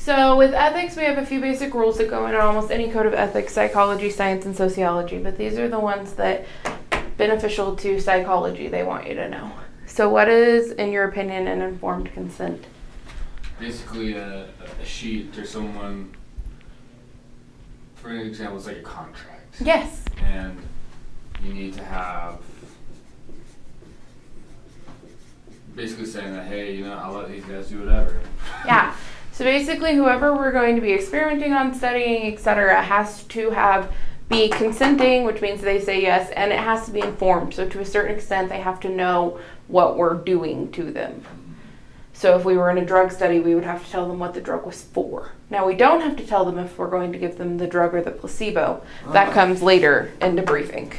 So with ethics, we have a few basic rules that go in almost any code of ethics, psychology, science, and sociology. But these are the ones that beneficial to psychology they want you to know. So what is, in your opinion, an informed consent? Basically a sheet or someone, for an example, it's like a contract. Yes. And you need to have basically saying that, hey, I'll let these guys do whatever. Yeah. So basically, whoever we're going to be experimenting on, studying, etc., has to be consenting, which means they say yes, and it has to be informed. So to a certain extent, they have to know what we're doing to them. So if we were in a drug study, we would have to tell them what the drug was for. Now, we don't have to tell them if we're going to give them the drug or the placebo. That comes later in debriefing.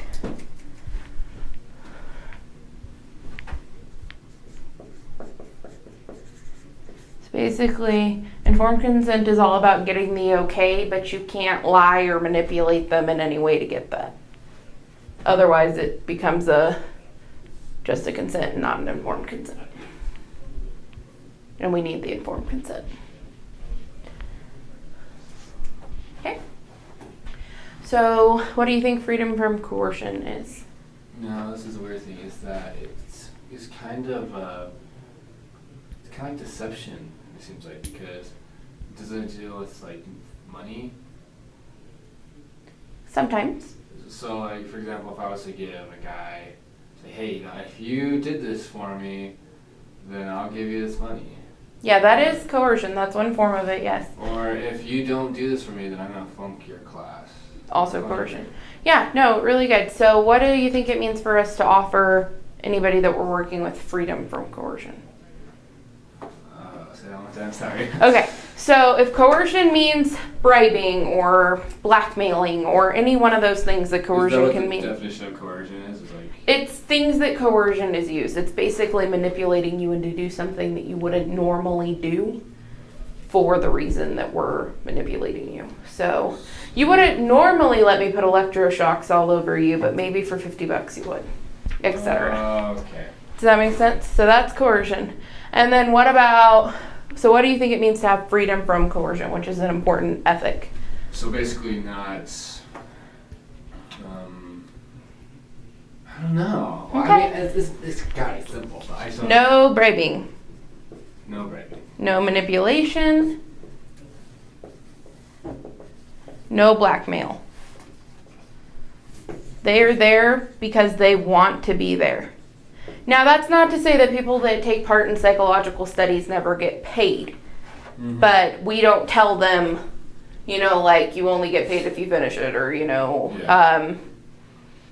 Basically, informed consent is all about getting the okay, but you can't lie or manipulate them in any way to get that. Otherwise, it becomes just a consent and not an informed consent. And we need the informed consent. Okay. So, what do you think freedom from coercion is? No, this is the weird thing, is that it's kind of like deception. It seems like, because it doesn't deal with like money. Sometimes. So like, for example, if I was to give a guy, say, hey, if you did this for me, then I'll give you this money. Yeah, that is coercion. That's one form of it, yes. Or if you don't do this for me, then I'm going to flunk your class. Also coercion. Yeah, no, really good. So what do you think it means for us to offer anybody that we're working with freedom from coercion? Say that one time, sorry. Okay, so if coercion means bribing or blackmailing or any one of those things that coercion can mean. The definition of coercion is like, it's things that coercion is used. It's basically manipulating you into do something that you wouldn't normally do for the reason that we're manipulating you. So you wouldn't normally let me put electroshocks all over you, but maybe for $50 you would, etc. Okay. Does that make sense? So that's coercion. And then what do you think it means to have freedom from coercion, which is an important ethic? So basically not, I don't know. Well, Okay. I mean, it's kind of simple. But I just don't. No bribing. No bribing. No manipulation. No blackmail. They are there because they want to be there. Now, that's not to say that people that take part in psychological studies never get paid. Mm-hmm. But we don't tell them, like, you only get paid if you finish it, or, Yeah.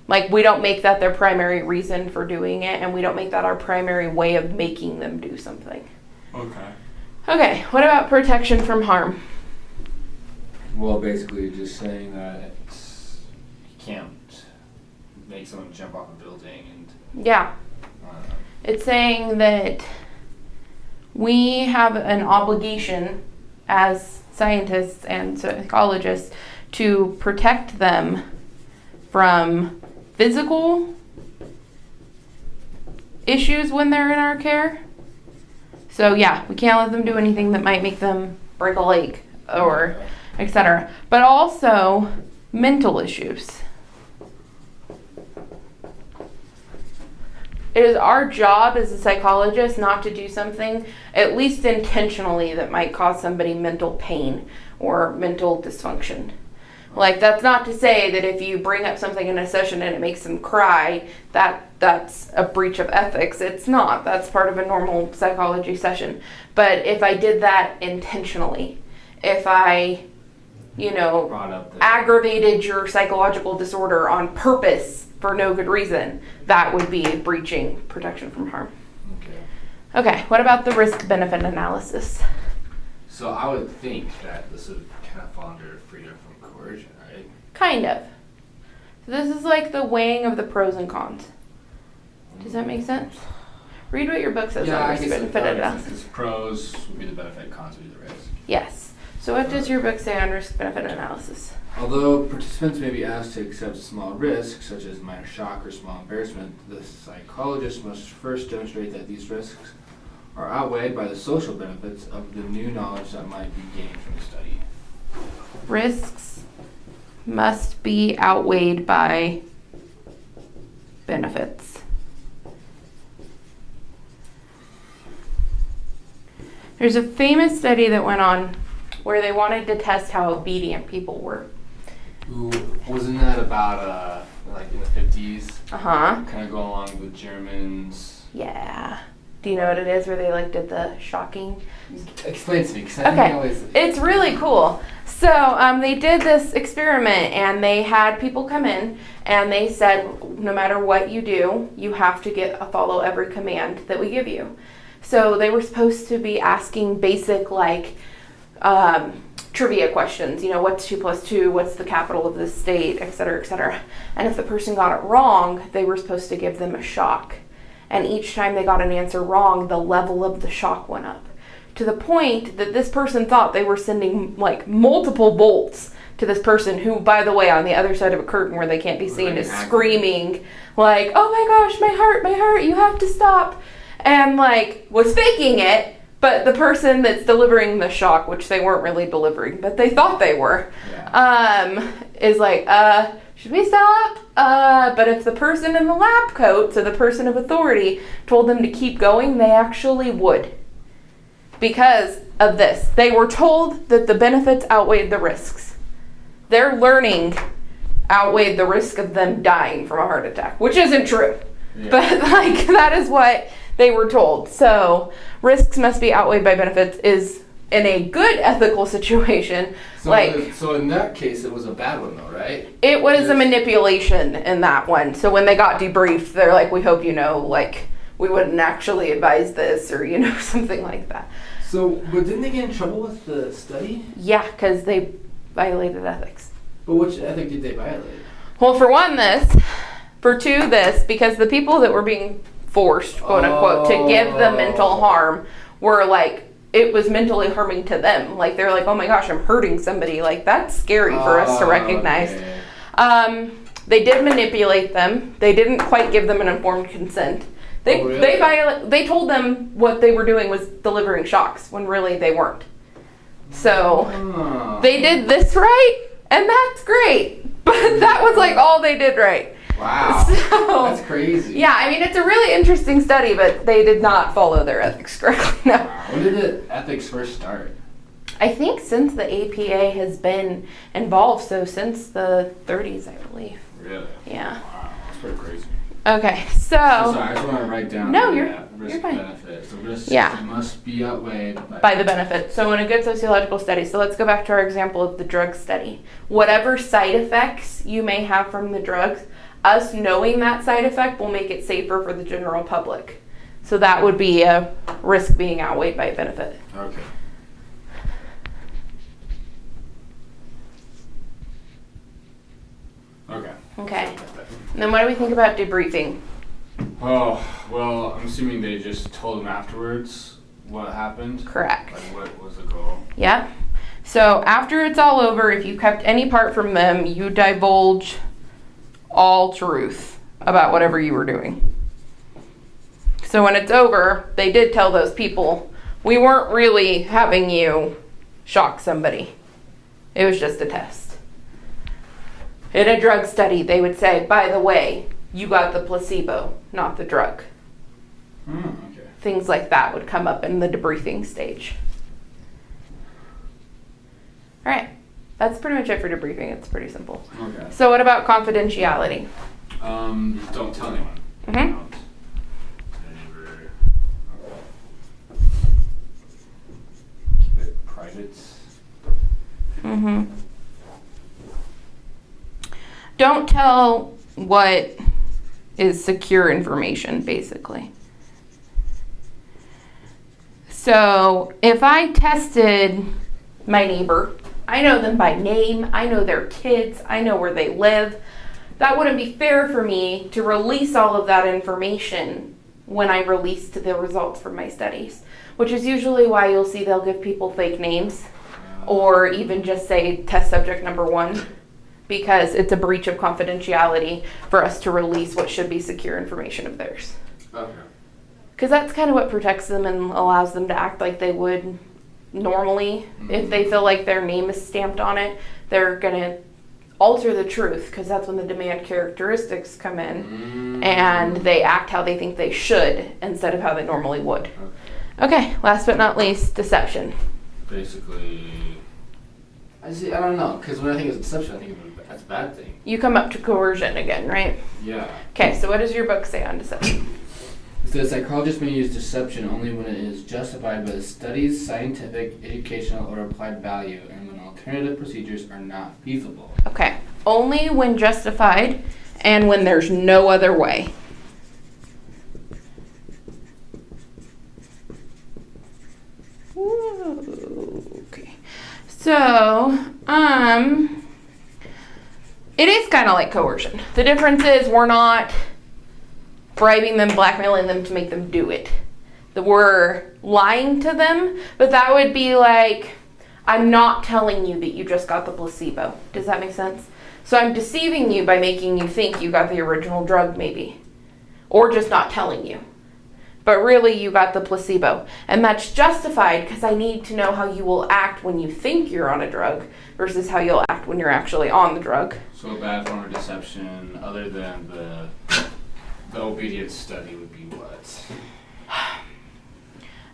Like, we don't make that their primary reason for doing it, and we don't make that our primary way of making them do something. Okay, what about protection from harm? Well, basically just saying that you can't make someone jump off a building and... Yeah. It's saying that we have an obligation as scientists and psychologists to protect them from physical issues when they're in our care. So yeah, we can't let them do anything that might make them break a leg or etc. But also mental issues. It is our job as a psychologist not to do something, at least intentionally, that might cause somebody mental pain or mental dysfunction. Like, that's not to say that if you bring up something in a session and it makes them cry, that's a breach of ethics. It's not. That's part of a normal psychology session. But if I did that intentionally, if I, aggravated your psychological disorder on purpose for no good reason, that would be breaching protection from harm. Okay, what about the risk-benefit analysis? So I would think that this would kind of fall under freedom from coercion, right? Kind of. So this is like the weighing of the pros and cons. Does that make sense? Read what your book says on risk-benefit analysis. Pros would be the benefit, cons would be the risk. Yes. So what does your book say on risk-benefit analysis? Although participants may be asked to accept small risks, such as minor shock or small embarrassment, the psychologist must first demonstrate that these risks are outweighed by the social benefits of the new knowledge that might be gained from the study. Risks must be outweighed by benefits. There's a famous study that went on where they wanted to test how obedient people were. Ooh, wasn't that about like in the 50s? Uh-huh. Kind of go along with Germans. Yeah. Do you know what it is where they like did the shocking? Explain to me, because I Okay, think I always... it's really cool. So they did this experiment and they had people come in and they said, no matter what you do, you have to follow every command that we give you. So they were supposed to be asking basic like trivia questions. You know, what's 2 + 2? What's the capital of this state, et cetera, et cetera. And if the person got it wrong, they were supposed to give them a shock. And each time they got an answer wrong, the level of the shock went up. To the point that this person thought they were sending like multiple bolts to this person who, by the way, on the other side of a curtain where they can't be seen, is screaming like, oh my gosh, my heart, you have to stop. And like was faking it, but the person that's delivering the shock, which they weren't really delivering, but they thought they were, is like, should we stop? But if the person in the lab coat, so the person of authority, told them to keep going, they actually would. Because of this. They were told that the benefits outweighed the risks. Their learning outweighed the risk of them dying from a heart attack, which isn't true. Yeah. But like that is what they were told. So risks must be outweighed by benefits is in a good ethical situation. So in that case, it was a bad one though, right? It was a manipulation in that one. So when they got debriefed, they're like, we hope you know, like, we wouldn't actually advise this or, you know, something like that. So, but didn't they get in trouble with the study? Yeah, because they violated ethics. But which ethic did they violate? Well, for one, this. For two, this. Because the people that were being forced, quote unquote, to give the mental harm were like, it was mentally harming to them. Like, they're like, oh my gosh, I'm hurting somebody. Like, that's scary for us to recognize. Okay. They did manipulate them. They didn't quite give them an informed consent. They told them what they were doing was delivering shocks when really they weren't. So they did this right, and that's great. But that was like all they did right. Wow. So, that's crazy. Yeah, I mean, it's a really interesting study, but they did not follow their ethics correctly. No. Wow. When did the ethics first start? I think since the APA has been involved, so since the 30s, I believe. Really? Yeah. Wow, that's pretty crazy. Okay, so sorry, I just want to write down risk benefit. So risks must be outweighed by the benefit. So in a good sociological study, so let's go back to our example of the drug study. Whatever side effects you may have from the drugs, us knowing that side effect will make it safer for the general public. So that would be a risk being outweighed by a benefit. Okay. Okay. And then what do we think about debriefing? Oh, well, I'm assuming they just told them afterwards what happened? Correct. Like what was the goal? Yep. So after it's all over, if you kept any part from them, you divulge all truth about whatever you were doing. So when it's over, they did tell those people, we weren't really having you shock somebody. It was just a test. In a drug study, they would say, by the way, you got the placebo, not the drug. Okay. Things like that would come up in the debriefing stage. All right. That's pretty much it for debriefing. It's pretty simple. Okay. So what about confidentiality? Don't tell anyone. Mm-hmm. Don't. Keep it private. Mm-hmm. Don't tell what is secure information, basically. So if I tested my neighbor, I know them by name, I know their kids, I know where they live. That wouldn't be fair for me to release all of that information when I released the results from my studies, which is usually why you'll see they'll give people fake names or even just say test subject number 1. Because it's a breach of confidentiality for us to release what should be secure information of theirs. Okay. because that's kind of what protects them and allows them to act like they would normally. If they feel like their name is stamped on it, they're going to alter the truth, because that's when the demand characteristics come in and they act how they think they should instead of how they normally would. Okay, last but not least, deception. Basically, I don't know, because when I think of deception, I think that's a bad thing. You come up to coercion again, right? Yeah. Okay, so what does your book say on deception? It says psychologists may use deception only when it is justified by the study's scientific, educational, or applied value, and when alternative procedures are not feasible. Okay, only when justified and when there's no other way. Ooh, okay, so it is kind of like coercion. The difference is we're not bribing them, blackmailing them to make them do it. We're lying to them, but that would be like, I'm not telling you that you just got the placebo. Does that make sense? So I'm deceiving you by making you think you got the original drug, maybe. Or just not telling you. But really, you got the placebo. And that's justified because I need to know how you will act when you think you're on a drug versus how you'll act when you're actually on the drug. So a bad form of deception, other than the obedience study, would be what?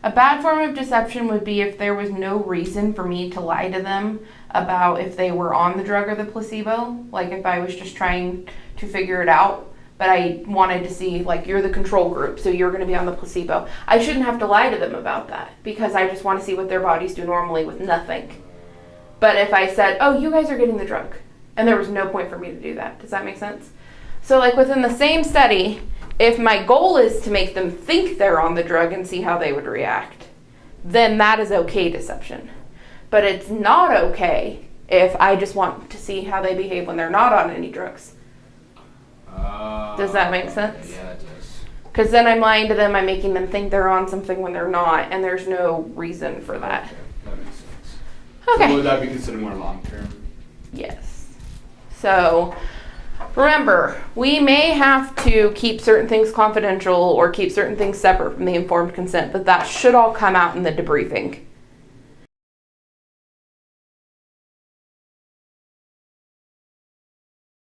A bad form of deception would be if there was no reason for me to lie to them about if they were on the drug or the placebo. Like if I was just trying to figure it out, but I wanted to see, like, you're the control group, so you're going to be on the placebo. I shouldn't have to lie to them about that because I just want to see what their bodies do normally with nothing. But if I said, oh, you guys are getting the drug, and there was no point for me to do that. Does that make sense? So like within the same study, if my goal is to make them think they're on the drug and see how they would react, then that is okay deception. But it's not okay if I just want to see how they behave when they're not on any drugs. Does that make sense? Yeah, it does. Because then I'm lying to them, I'm making them think they're on something when they're not, and there's no reason for that. Okay, that makes sense. Okay. So would that be considered more long-term? Yes. So remember, we may have to keep certain things confidential or keep certain things separate from the informed consent, but that should all come out in the debriefing.